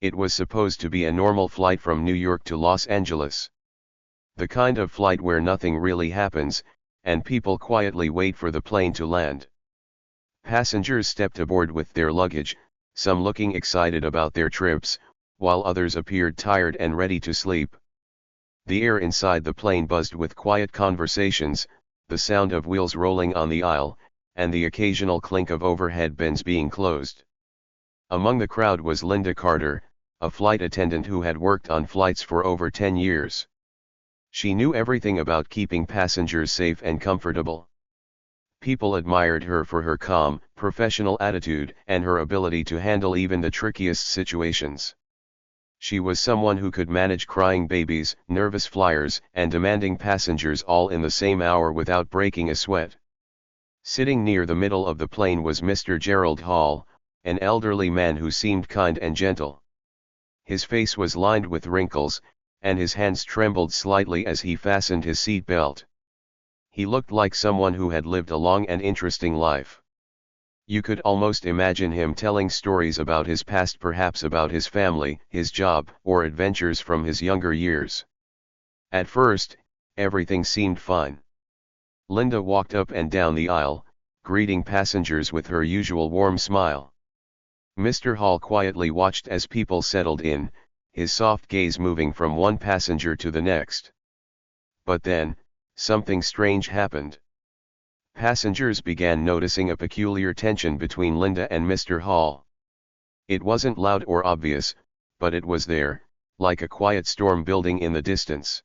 It was supposed to be a normal flight from New York to Los Angeles. The kind of flight where nothing really happens, and people quietly wait for the plane to land. Passengers stepped aboard with their luggage, some looking excited about their trips, while others appeared tired and ready to sleep. The air inside the plane buzzed with quiet conversations, the sound of wheels rolling on the aisle, and the occasional clink of overhead bins being closed. Among the crowd was Linda Carter, a flight attendant who had worked on flights for over 10 years. She knew everything about keeping passengers safe and comfortable. People admired her for her calm, professional attitude and her ability to handle even the trickiest situations. She was someone who could manage crying babies, nervous flyers, and demanding passengers all in the same hour without breaking a sweat. Sitting near the middle of the plane was Mr. Gerald Hall, an elderly man who seemed kind and gentle. His face was lined with wrinkles, and his hands trembled slightly as he fastened his seat belt. He looked like someone who had lived a long and interesting life. You could almost imagine him telling stories about his past, perhaps about his family, his job, or adventures from his younger years. At first, everything seemed fine. Linda walked up and down the aisle, greeting passengers with her usual warm smile. Mr. Hall quietly watched as people settled in, his soft gaze moving from one passenger to the next. But then, something strange happened. Passengers began noticing a peculiar tension between Linda and Mr. Hall. It wasn't loud or obvious, but it was there, like a quiet storm building in the distance.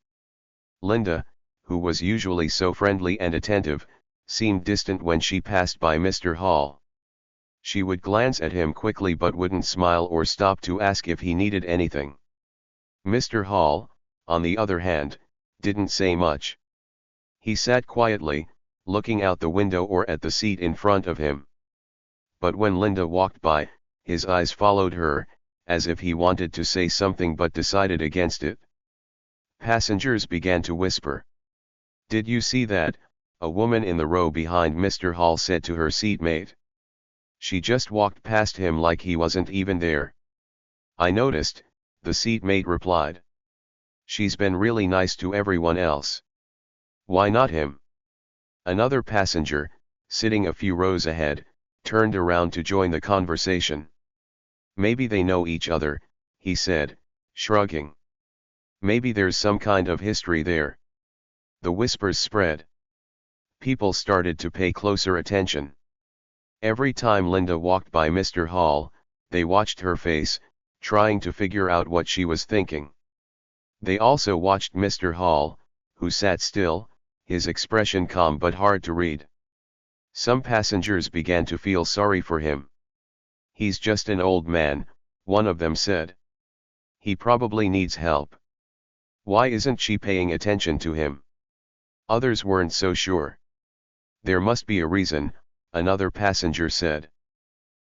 Linda, who was usually so friendly and attentive, seemed distant when she passed by Mr. Hall. She would glance at him quickly but wouldn't smile or stop to ask if he needed anything. Mr. Hall, on the other hand, didn't say much. He sat quietly, looking out the window or at the seat in front of him. But when Linda walked by, his eyes followed her, as if he wanted to say something but decided against it. Passengers began to whisper. "Did you see that?" a woman in the row behind Mr. Hall said to her seatmate. "She just walked past him like he wasn't even there." "I noticed," the seatmate replied. "She's been really nice to everyone else." "Why not him?" Another passenger, sitting a few rows ahead, turned around to join the conversation. "Maybe they know each other," he said, shrugging. "Maybe there's some kind of history there." The whispers spread. People started to pay closer attention. Every time Linda walked by Mr. Hall, they watched her face, trying to figure out what she was thinking. They also watched Mr. Hall, who sat still, his expression calm but hard to read. Some passengers began to feel sorry for him. "He's just an old man," one of them said. "He probably needs help. Why isn't she paying attention to him?" Others weren't so sure. "There must be a reason," another passenger said.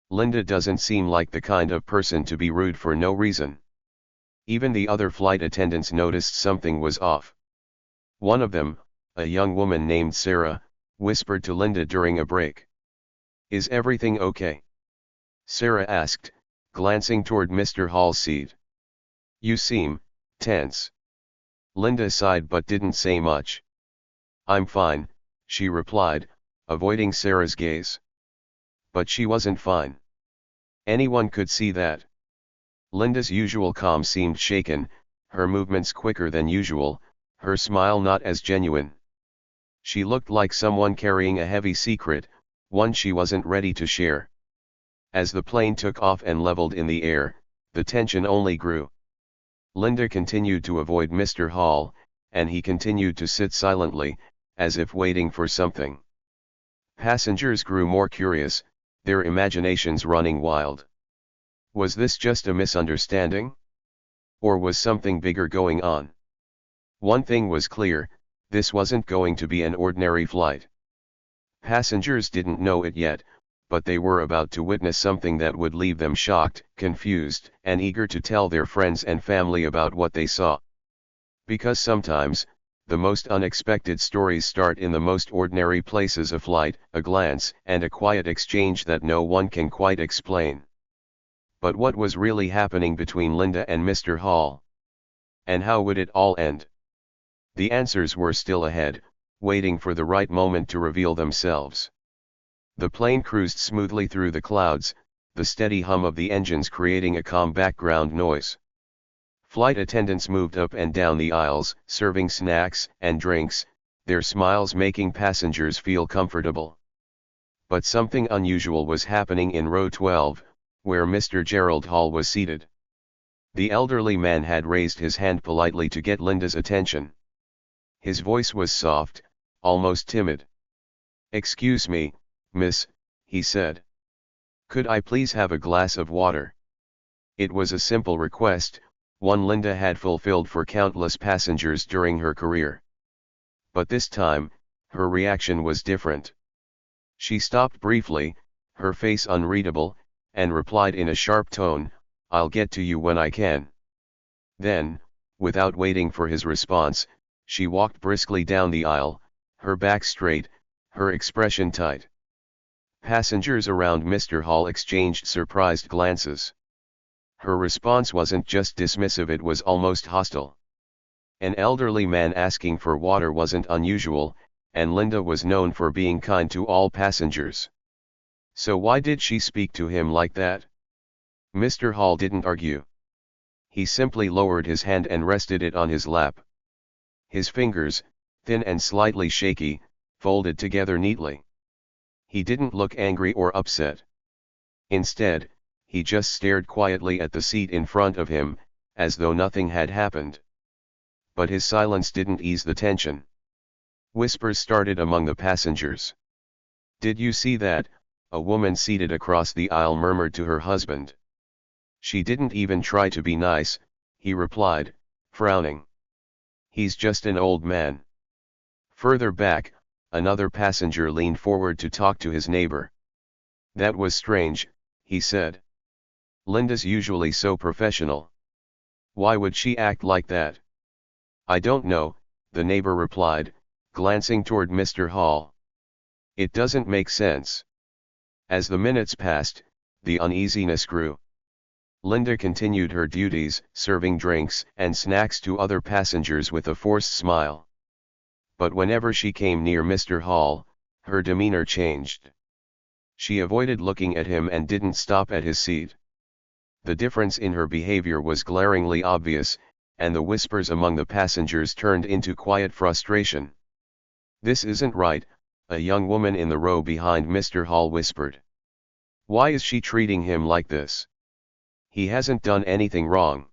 "Linda doesn't seem like the kind of person to be rude for no reason." Even the other flight attendants noticed something was off. One of them, a young woman named Sarah, whispered to Linda during a break. "Is everything okay?" Sarah asked, glancing toward Mr. Hall's seat. "You seem tense." Linda sighed but didn't say much. "I'm fine," she replied, avoiding Sarah's gaze. But she wasn't fine. Anyone could see that. Linda's usual calm seemed shaken, her movements quicker than usual, her smile not as genuine. She looked like someone carrying a heavy secret, one she wasn't ready to share. As the plane took off and leveled in the air, the tension only grew. Linda continued to avoid Mr. Hall, and he continued to sit silently, as if waiting for something. Passengers grew more curious, their imaginations running wild. Was this just a misunderstanding? Or was something bigger going on? One thing was clear, this wasn't going to be an ordinary flight. Passengers didn't know it yet, but they were about to witness something that would leave them shocked, confused, and eager to tell their friends and family about what they saw. Because sometimes, the most unexpected stories start in the most ordinary places: a flight, a glance, and a quiet exchange that no one can quite explain. But what was really happening between Linda and Mr. Hall? And how would it all end? The answers were still ahead, waiting for the right moment to reveal themselves. The plane cruised smoothly through the clouds, the steady hum of the engines creating a calm background noise. Flight attendants moved up and down the aisles, serving snacks and drinks, their smiles making passengers feel comfortable. But something unusual was happening in row 12, where Mr. Gerald Hall was seated. The elderly man had raised his hand politely to get Linda's attention. His voice was soft, almost timid. "Excuse me, miss," he said. "Could I please have a glass of water?" It was a simple request, one Linda had fulfilled for countless passengers during her career. But this time, her reaction was different. She stopped briefly, her face unreadable, and replied in a sharp tone, "I'll get to you when I can." Then, without waiting for his response, she walked briskly down the aisle, her back straight, her expression tight. Passengers around Mr. Hall exchanged surprised glances. Her response wasn't just dismissive, it was almost hostile. An elderly man asking for water wasn't unusual, and Linda was known for being kind to all passengers. So why did she speak to him like that? Mr. Hall didn't argue. He simply lowered his hand and rested it on his lap. His fingers, thin and slightly shaky, folded together neatly. He didn't look angry or upset. Instead, he just stared quietly at the seat in front of him, as though nothing had happened. But his silence didn't ease the tension. Whispers started among the passengers. "Did you see that?" a woman seated across the aisle murmured to her husband. "She didn't even try to be nice," he replied, frowning. "He's just an old man." Further back, another passenger leaned forward to talk to his neighbor. "That was strange," he said. "Linda's usually so professional. Why would she act like that?" "I don't know," the neighbor replied, glancing toward Mr. Hall. "It doesn't make sense." As the minutes passed, the uneasiness grew. Linda continued her duties, serving drinks and snacks to other passengers with a forced smile. But whenever she came near Mr. Hall, her demeanor changed. She avoided looking at him and didn't stop at his seat. The difference in her behavior was glaringly obvious, and the whispers among the passengers turned into quiet frustration. "This isn't right," a young woman in the row behind Mr. Hall whispered. "Why is she treating him like this? He hasn't done anything wrong."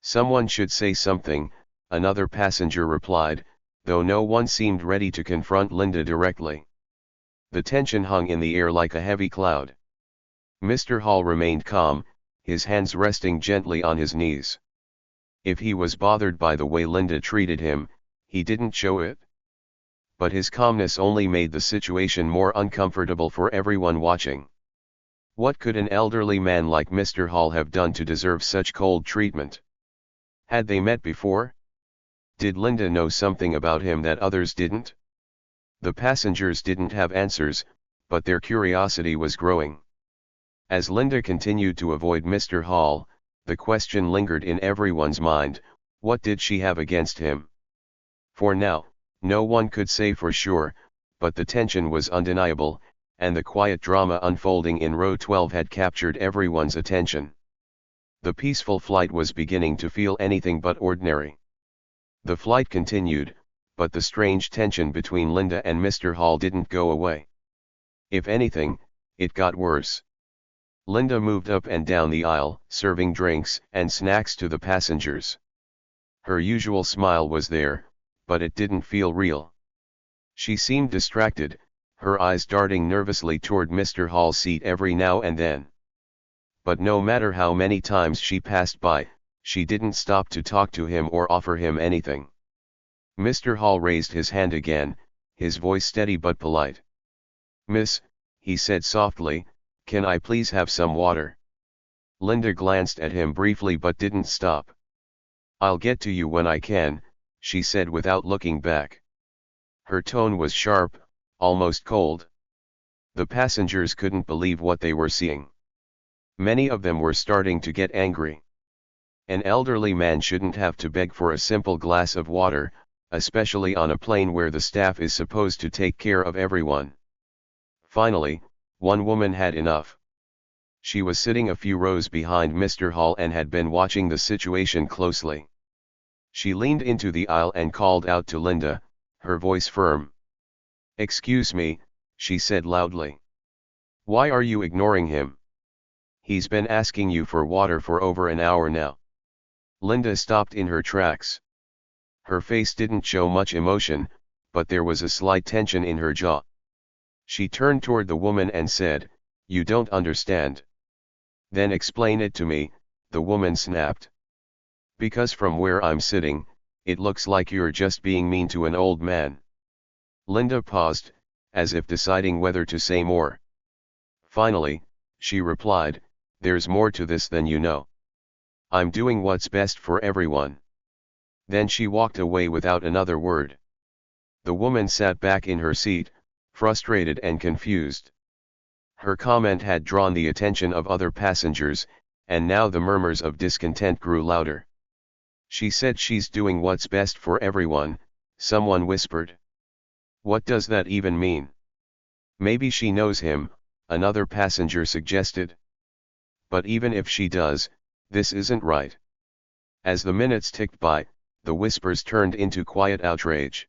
"Someone should say something," another passenger replied, though no one seemed ready to confront Linda directly. The tension hung in the air like a heavy cloud. Mr. Hall remained calm, his hands resting gently on his knees. If he was bothered by the way Linda treated him, he didn't show it. But his calmness only made the situation more uncomfortable for everyone watching. What could an elderly man like Mr. Hall have done to deserve such cold treatment? Had they met before? Did Linda know something about him that others didn't? The passengers didn't have answers, but their curiosity was growing. As Linda continued to avoid Mr. Hall, the question lingered in everyone's mind, what did she have against him? For now, no one could say for sure, but the tension was undeniable, and the quiet drama unfolding in row 12 had captured everyone's attention. The peaceful flight was beginning to feel anything but ordinary. The flight continued, but the strange tension between Linda and Mr. Hall didn't go away. If anything, it got worse. Linda moved up and down the aisle, serving drinks and snacks to the passengers. Her usual smile was there, but it didn't feel real. She seemed distracted, her eyes darting nervously toward Mr. Hall's seat every now and then. But no matter how many times she passed by, she didn't stop to talk to him or offer him anything. Mr. Hall raised his hand again, his voice steady but polite. "Miss," he said softly, "can I please have some water?" Linda glanced at him briefly but didn't stop. "I'll get to you when I can," she said without looking back. Her tone was sharp, almost cold. The passengers couldn't believe what they were seeing. Many of them were starting to get angry. An elderly man shouldn't have to beg for a simple glass of water, especially on a plane where the staff is supposed to take care of everyone. Finally, one woman had enough. She was sitting a few rows behind Mr. Hall and had been watching the situation closely. She leaned into the aisle and called out to Linda, her voice firm. "Excuse me," she said loudly. "Why are you ignoring him? He's been asking you for water for over an hour now." Linda stopped in her tracks. Her face didn't show much emotion, but there was a slight tension in her jaw. She turned toward the woman and said, "You don't understand." "Then explain it to me," the woman snapped. "Because from where I'm sitting, it looks like you're just being mean to an old man." Linda paused, as if deciding whether to say more. Finally, she replied, "There's more to this than you know. I'm doing what's best for everyone." Then she walked away without another word. The woman sat back in her seat, frustrated and confused. Her comment had drawn the attention of other passengers, and now the murmurs of discontent grew louder. "She said she's doing what's best for everyone," someone whispered. "What does that even mean?" "Maybe she knows him," another passenger suggested. "But even if she does, this isn't right." As the minutes ticked by, the whispers turned into quiet outrage.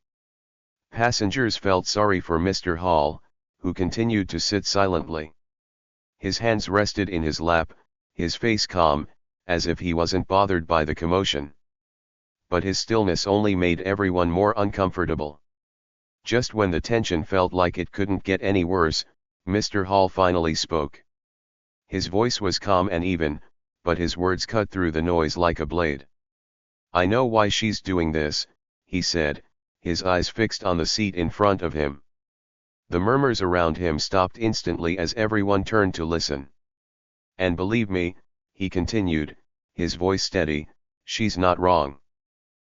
Passengers felt sorry for Mr. Hall, who continued to sit silently. His hands rested in his lap, his face calm, as if he wasn't bothered by the commotion. But his stillness only made everyone more uncomfortable. Just when the tension felt like it couldn't get any worse, Mr. Hall finally spoke. His voice was calm and even, but his words cut through the noise like a blade. "I know why she's doing this," he said, his eyes fixed on the seat in front of him. The murmurs around him stopped instantly as everyone turned to listen. "And believe me," he continued, his voice steady, "she's not wrong."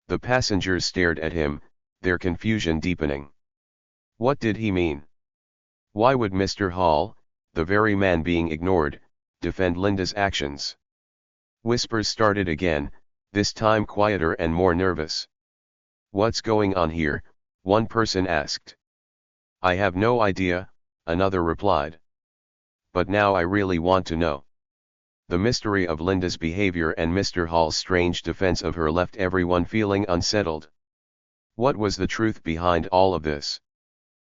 The passengers stared at him, their confusion deepening. What did he mean? Why would Mr. Hall, the very man being ignored, defend Linda's actions? Whispers started again, this time quieter and more nervous. "What's going on here?" one person asked. "I have no idea," another replied. "But now I really want to know." The mystery of Linda's behavior and Mr. Hall's strange defense of her left everyone feeling unsettled. What was the truth behind all of this?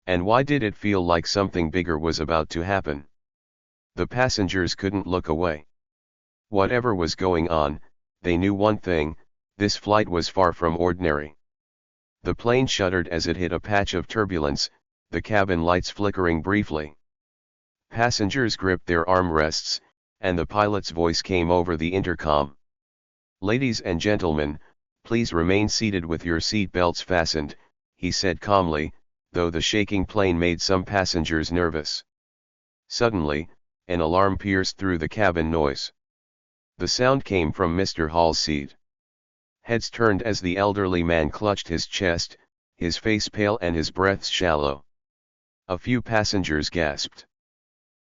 And why did it feel like something bigger was about to happen? The passengers couldn't look away. Whatever was going on, they knew one thing: this flight was far from ordinary. The plane shuddered as it hit a patch of turbulence, the cabin lights flickering briefly. Passengers gripped their armrests, and the pilot's voice came over the intercom. "Ladies and gentlemen, please remain seated with your seat belts fastened," he said calmly, though the shaking plane made some passengers nervous. Suddenly, an alarm pierced through the cabin noise. The sound came from Mr. Hall's seat. Heads turned as the elderly man clutched his chest, his face pale and his breath shallow. A few passengers gasped.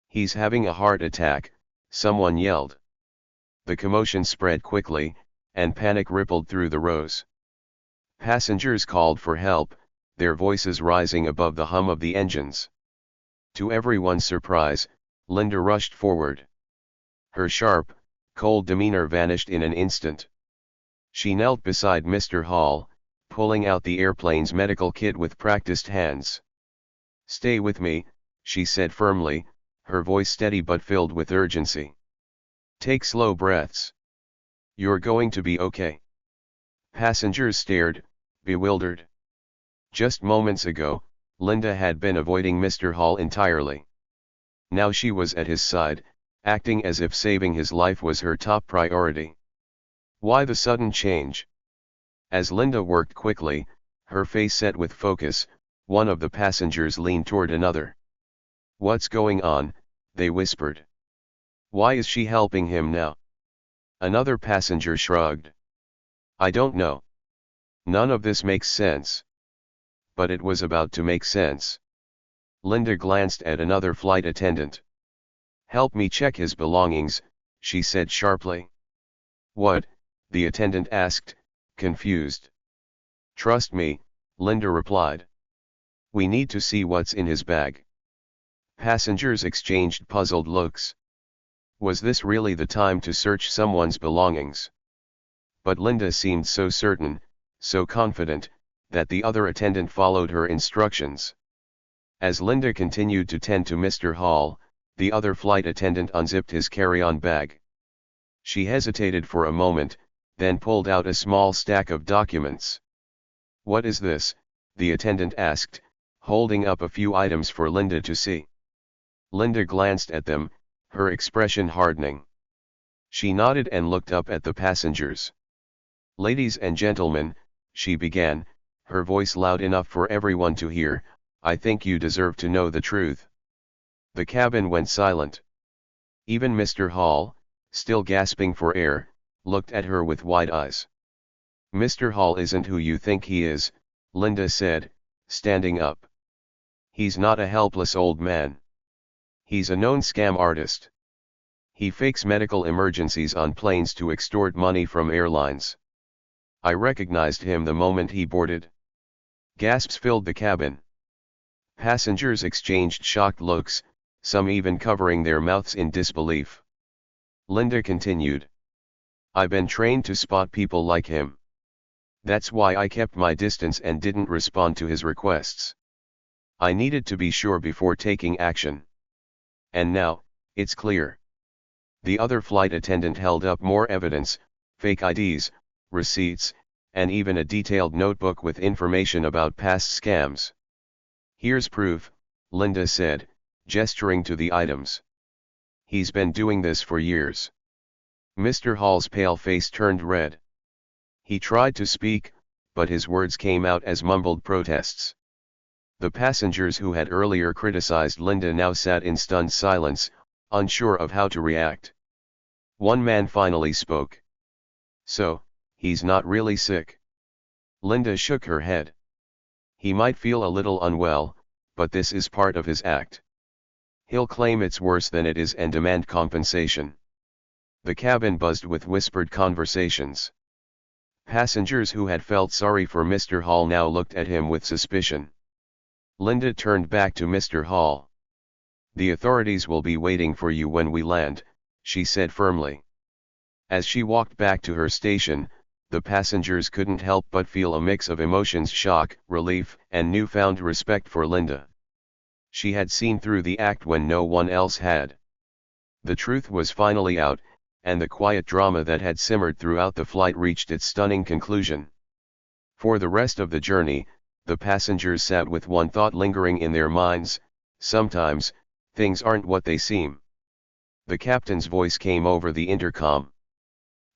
"He's having a heart attack," someone yelled. The commotion spread quickly, and panic rippled through the rows. Passengers called for help, their voices rising above the hum of the engines. To everyone's surprise, Linda rushed forward. Her sharp, cold demeanor vanished in an instant. She knelt beside Mr. Hall, pulling out the airplane's medical kit with practiced hands. "Stay with me," she said firmly, her voice steady but filled with urgency. "Take slow breaths. You're going to be okay." Passengers stared, bewildered. Just moments ago, Linda had been avoiding Mr. Hall entirely. Now she was at his side, acting as if saving his life was her top priority. Why the sudden change? As Linda worked quickly, her face set with focus, one of the passengers leaned toward another. "What's going on?" they whispered. "Why is she helping him now?" Another passenger shrugged. "I don't know. None of this makes sense." But it was about to make sense. Linda glanced at another flight attendant. "Help me check his belongings," she said sharply. What? The attendant asked, confused. Trust me, Linda replied. We need to see what's in his bag. Passengers exchanged puzzled looks. Was this really the time to search someone's belongings? But Linda seemed so certain, so confident, that the other attendant followed her instructions. As Linda continued to tend to Mr. Hall, the other flight attendant unzipped his carry-on bag. She hesitated for a moment, then pulled out a small stack of documents. What is this? The attendant asked, holding up a few items for Linda to see. Linda glanced at them, her expression hardening. She nodded and looked up at the passengers. Ladies and gentlemen, she began, her voice loud enough for everyone to hear, I think you deserve to know the truth. The cabin went silent. Even Mr. Hall, still gasping for air, looked at her with wide eyes. Mr. Hall isn't who you think he is, Linda said, standing up. He's not a helpless old man. He's a known scam artist. He fakes medical emergencies on planes to extort money from airlines. I recognized him the moment he boarded. Gasps filled the cabin. Passengers exchanged shocked looks, some even covering their mouths in disbelief. Linda continued. I've been trained to spot people like him. That's why I kept my distance and didn't respond to his requests. I needed to be sure before taking action. And now, it's clear. The other flight attendant held up more evidence, fake IDs, receipts, and even a detailed notebook with information about past scams. Here's proof, Linda said, gesturing to the items. He's been doing this for years. Mr. Hall's pale face turned red. He tried to speak, but his words came out as mumbled protests. The passengers who had earlier criticized Linda now sat in stunned silence, unsure of how to react. One man finally spoke. So, he's not really sick? Linda shook her head. He might feel a little unwell, but this is part of his act. He'll claim it's worse than it is and demand compensation. The cabin buzzed with whispered conversations. Passengers who had felt sorry for Mr. Hall now looked at him with suspicion. Linda turned back to Mr. Hall. The authorities will be waiting for you when we land, she said firmly. As she walked back to her station, the passengers couldn't help but feel a mix of emotions: shock, relief, and newfound respect for Linda. She had seen through the act when no one else had. The truth was finally out, and the quiet drama that had simmered throughout the flight reached its stunning conclusion. For the rest of the journey, the passengers sat with one thought lingering in their minds: sometimes, things aren't what they seem. The captain's voice came over the intercom.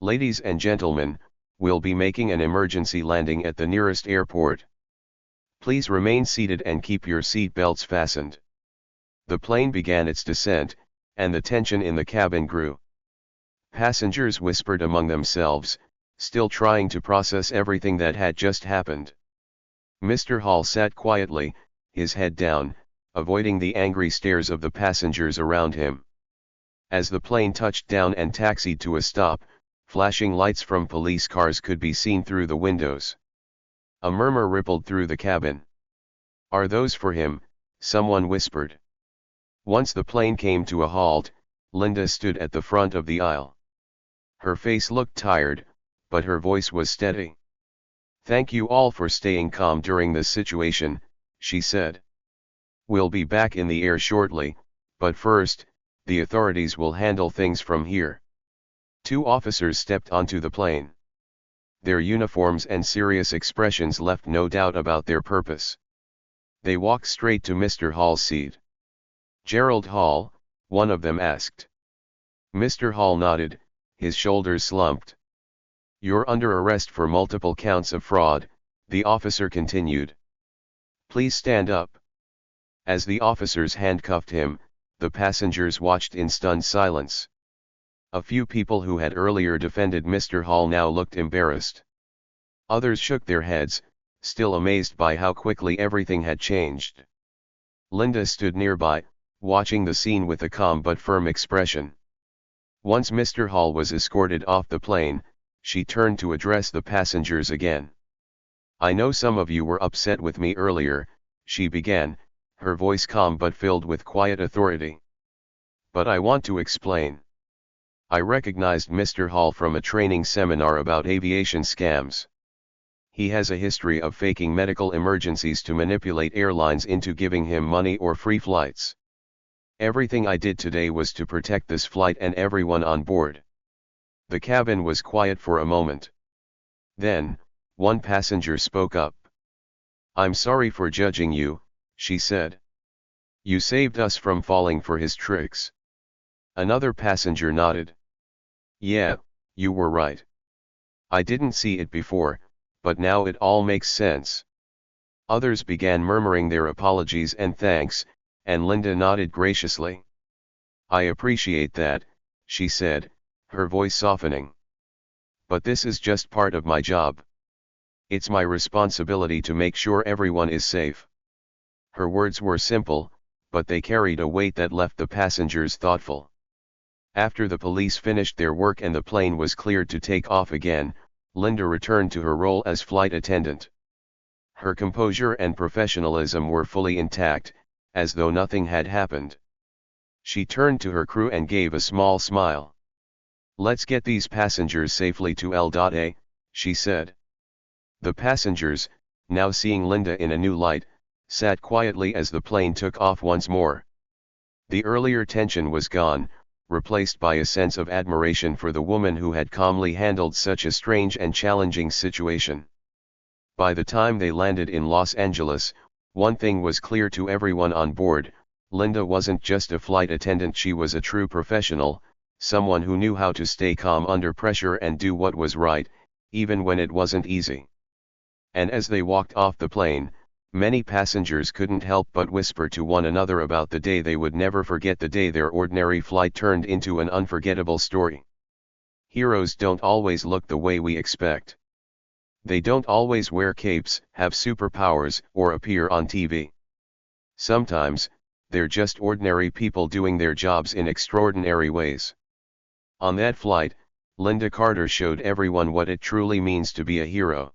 Ladies and gentlemen, we'll be making an emergency landing at the nearest airport. Please remain seated and keep your seat belts fastened. The plane began its descent, and the tension in the cabin grew. Passengers whispered among themselves, still trying to process everything that had just happened. Mr. Hall sat quietly, his head down, avoiding the angry stares of the passengers around him. As the plane touched down and taxied to a stop, flashing lights from police cars could be seen through the windows. A murmur rippled through the cabin. Are those for him? Someone whispered. Once the plane came to a halt, Linda stood at the front of the aisle. Her face looked tired, but her voice was steady. Thank you all for staying calm during this situation, she said. We'll be back in the air shortly, but first, the authorities will handle things from here. Two officers stepped onto the plane. Their uniforms and serious expressions left no doubt about their purpose. They walked straight to Mr. Hall's seat. Gerald Hall, one of them asked. Mr. Hall nodded, his shoulders slumped. You're under arrest for multiple counts of fraud, the officer continued. Please stand up. As the officers handcuffed him, the passengers watched in stunned silence. A few people who had earlier defended Mr. Hall now looked embarrassed. Others shook their heads, still amazed by how quickly everything had changed. Linda stood nearby, watching the scene with a calm but firm expression. Once Mr. Hall was escorted off the plane, she turned to address the passengers again. "I know some of you were upset with me earlier," she began, her voice calm but filled with quiet authority. "But I want to explain. I recognized Mr. Hall from a training seminar about aviation scams. He has a history of faking medical emergencies to manipulate airlines into giving him money or free flights. Everything I did today was to protect this flight and everyone on board." The cabin was quiet for a moment. Then, one passenger spoke up. "I'm sorry for judging you," she said. "You saved us from falling for his tricks." Another passenger nodded. "Yeah, you were right. I didn't see it before, but now it all makes sense." Others began murmuring their apologies and thanks, and Linda nodded graciously. "I appreciate that," she said, her voice softening. "But this is just part of my job. It's my responsibility to make sure everyone is safe." Her words were simple, but they carried a weight that left the passengers thoughtful. After the police finished their work and the plane was cleared to take off again, Linda returned to her role as flight attendant. Her composure and professionalism were fully intact, as though nothing had happened. She turned to her crew and gave a small smile. "Let's get these passengers safely to L.A., she said. The passengers, now seeing Linda in a new light, sat quietly as the plane took off once more. The earlier tension was gone, replaced by a sense of admiration for the woman who had calmly handled such a strange and challenging situation. By the time they landed in Los Angeles, one thing was clear to everyone on board: Linda wasn't just a flight attendant, she was a true professional, someone who knew how to stay calm under pressure and do what was right, even when it wasn't easy. And as they walked off the plane, many passengers couldn't help but whisper to one another about the day they would never forget, the day their ordinary flight turned into an unforgettable story. Heroes don't always look the way we expect. They don't always wear capes, have superpowers, or appear on TV. Sometimes, they're just ordinary people doing their jobs in extraordinary ways. On that flight, Linda Carter showed everyone what it truly means to be a hero.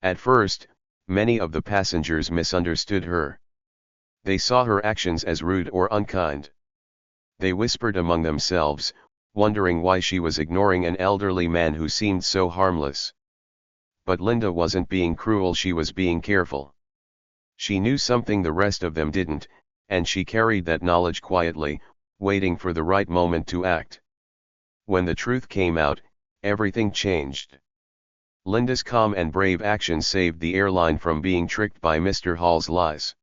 At first, many of the passengers misunderstood her. They saw her actions as rude or unkind. They whispered among themselves, wondering why she was ignoring an elderly man who seemed so harmless. But Linda wasn't being cruel, she was being careful. She knew something the rest of them didn't, and she carried that knowledge quietly, waiting for the right moment to act. When the truth came out, everything changed. Linda's calm and brave action saved the airline from being tricked by Mr. Hall's lies.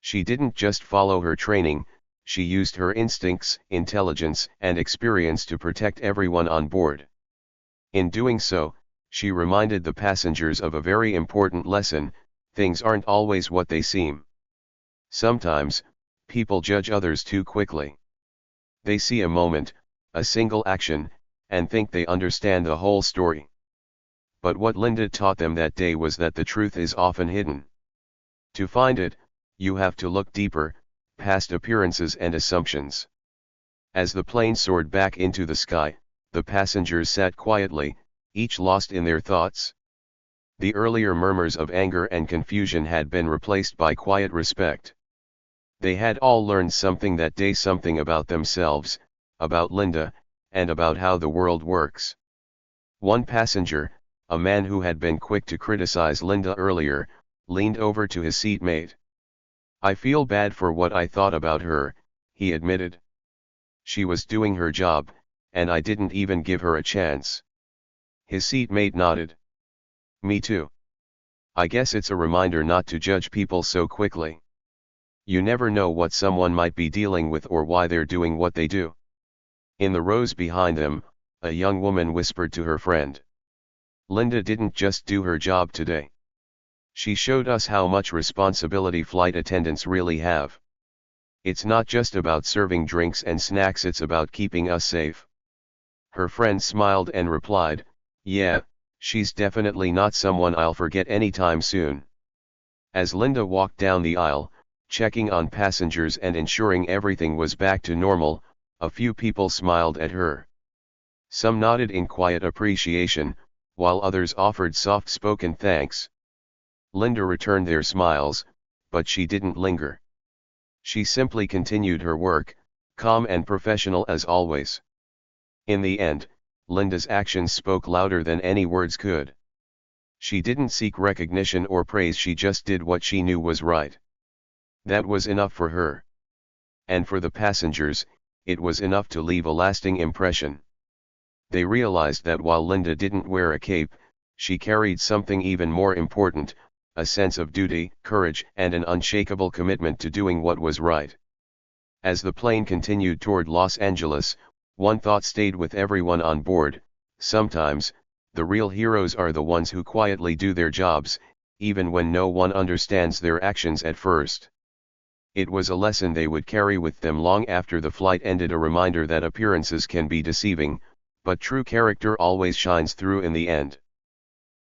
She didn't just follow her training, she used her instincts, intelligence, and experience to protect everyone on board. In doing so, she reminded the passengers of a very important lesson: things aren't always what they seem. Sometimes, people judge others too quickly. They see a moment, a single action, and think they understand the whole story. But what Linda taught them that day was that the truth is often hidden. To find it, you have to look deeper, past appearances and assumptions. As the plane soared back into the sky, the passengers sat quietly, each lost in their thoughts. The earlier murmurs of anger and confusion had been replaced by quiet respect. They had all learned something that day, something about themselves, about Linda, and about how the world works. One passenger, a man who had been quick to criticize Linda earlier, leaned over to his seatmate. "I feel bad for what I thought about her," he admitted. "She was doing her job, and I didn't even give her a chance." His seatmate nodded. "Me too. I guess it's a reminder not to judge people so quickly. You never know what someone might be dealing with or why they're doing what they do." In the rows behind them, a young woman whispered to her friend. "Linda didn't just do her job today. She showed us how much responsibility flight attendants really have. It's not just about serving drinks and snacks, it's about keeping us safe." Her friend smiled and replied, "Yeah, she's definitely not someone I'll forget anytime soon." As Linda walked down the aisle, checking on passengers and ensuring everything was back to normal, A few people smiled at her. Some nodded in quiet appreciation, while others offered soft-spoken thanks. Linda returned their smiles, but she didn't linger. She simply continued her work, calm and professional as always. In the end, Linda's actions spoke louder than any words could. She didn't seek recognition or praise, she just did what she knew was right. That was enough for her. And for the passengers, it was enough to leave a lasting impression. They realized that while Linda didn't wear a cape, she carried something even more important, a sense of duty, courage, and an unshakable commitment to doing what was right. As the plane continued toward Los Angeles, one thought stayed with everyone on board: sometimes, the real heroes are the ones who quietly do their jobs, even when no one understands their actions at first. It was a lesson they would carry with them long after the flight ended, a reminder that appearances can be deceiving, but true character always shines through in the end.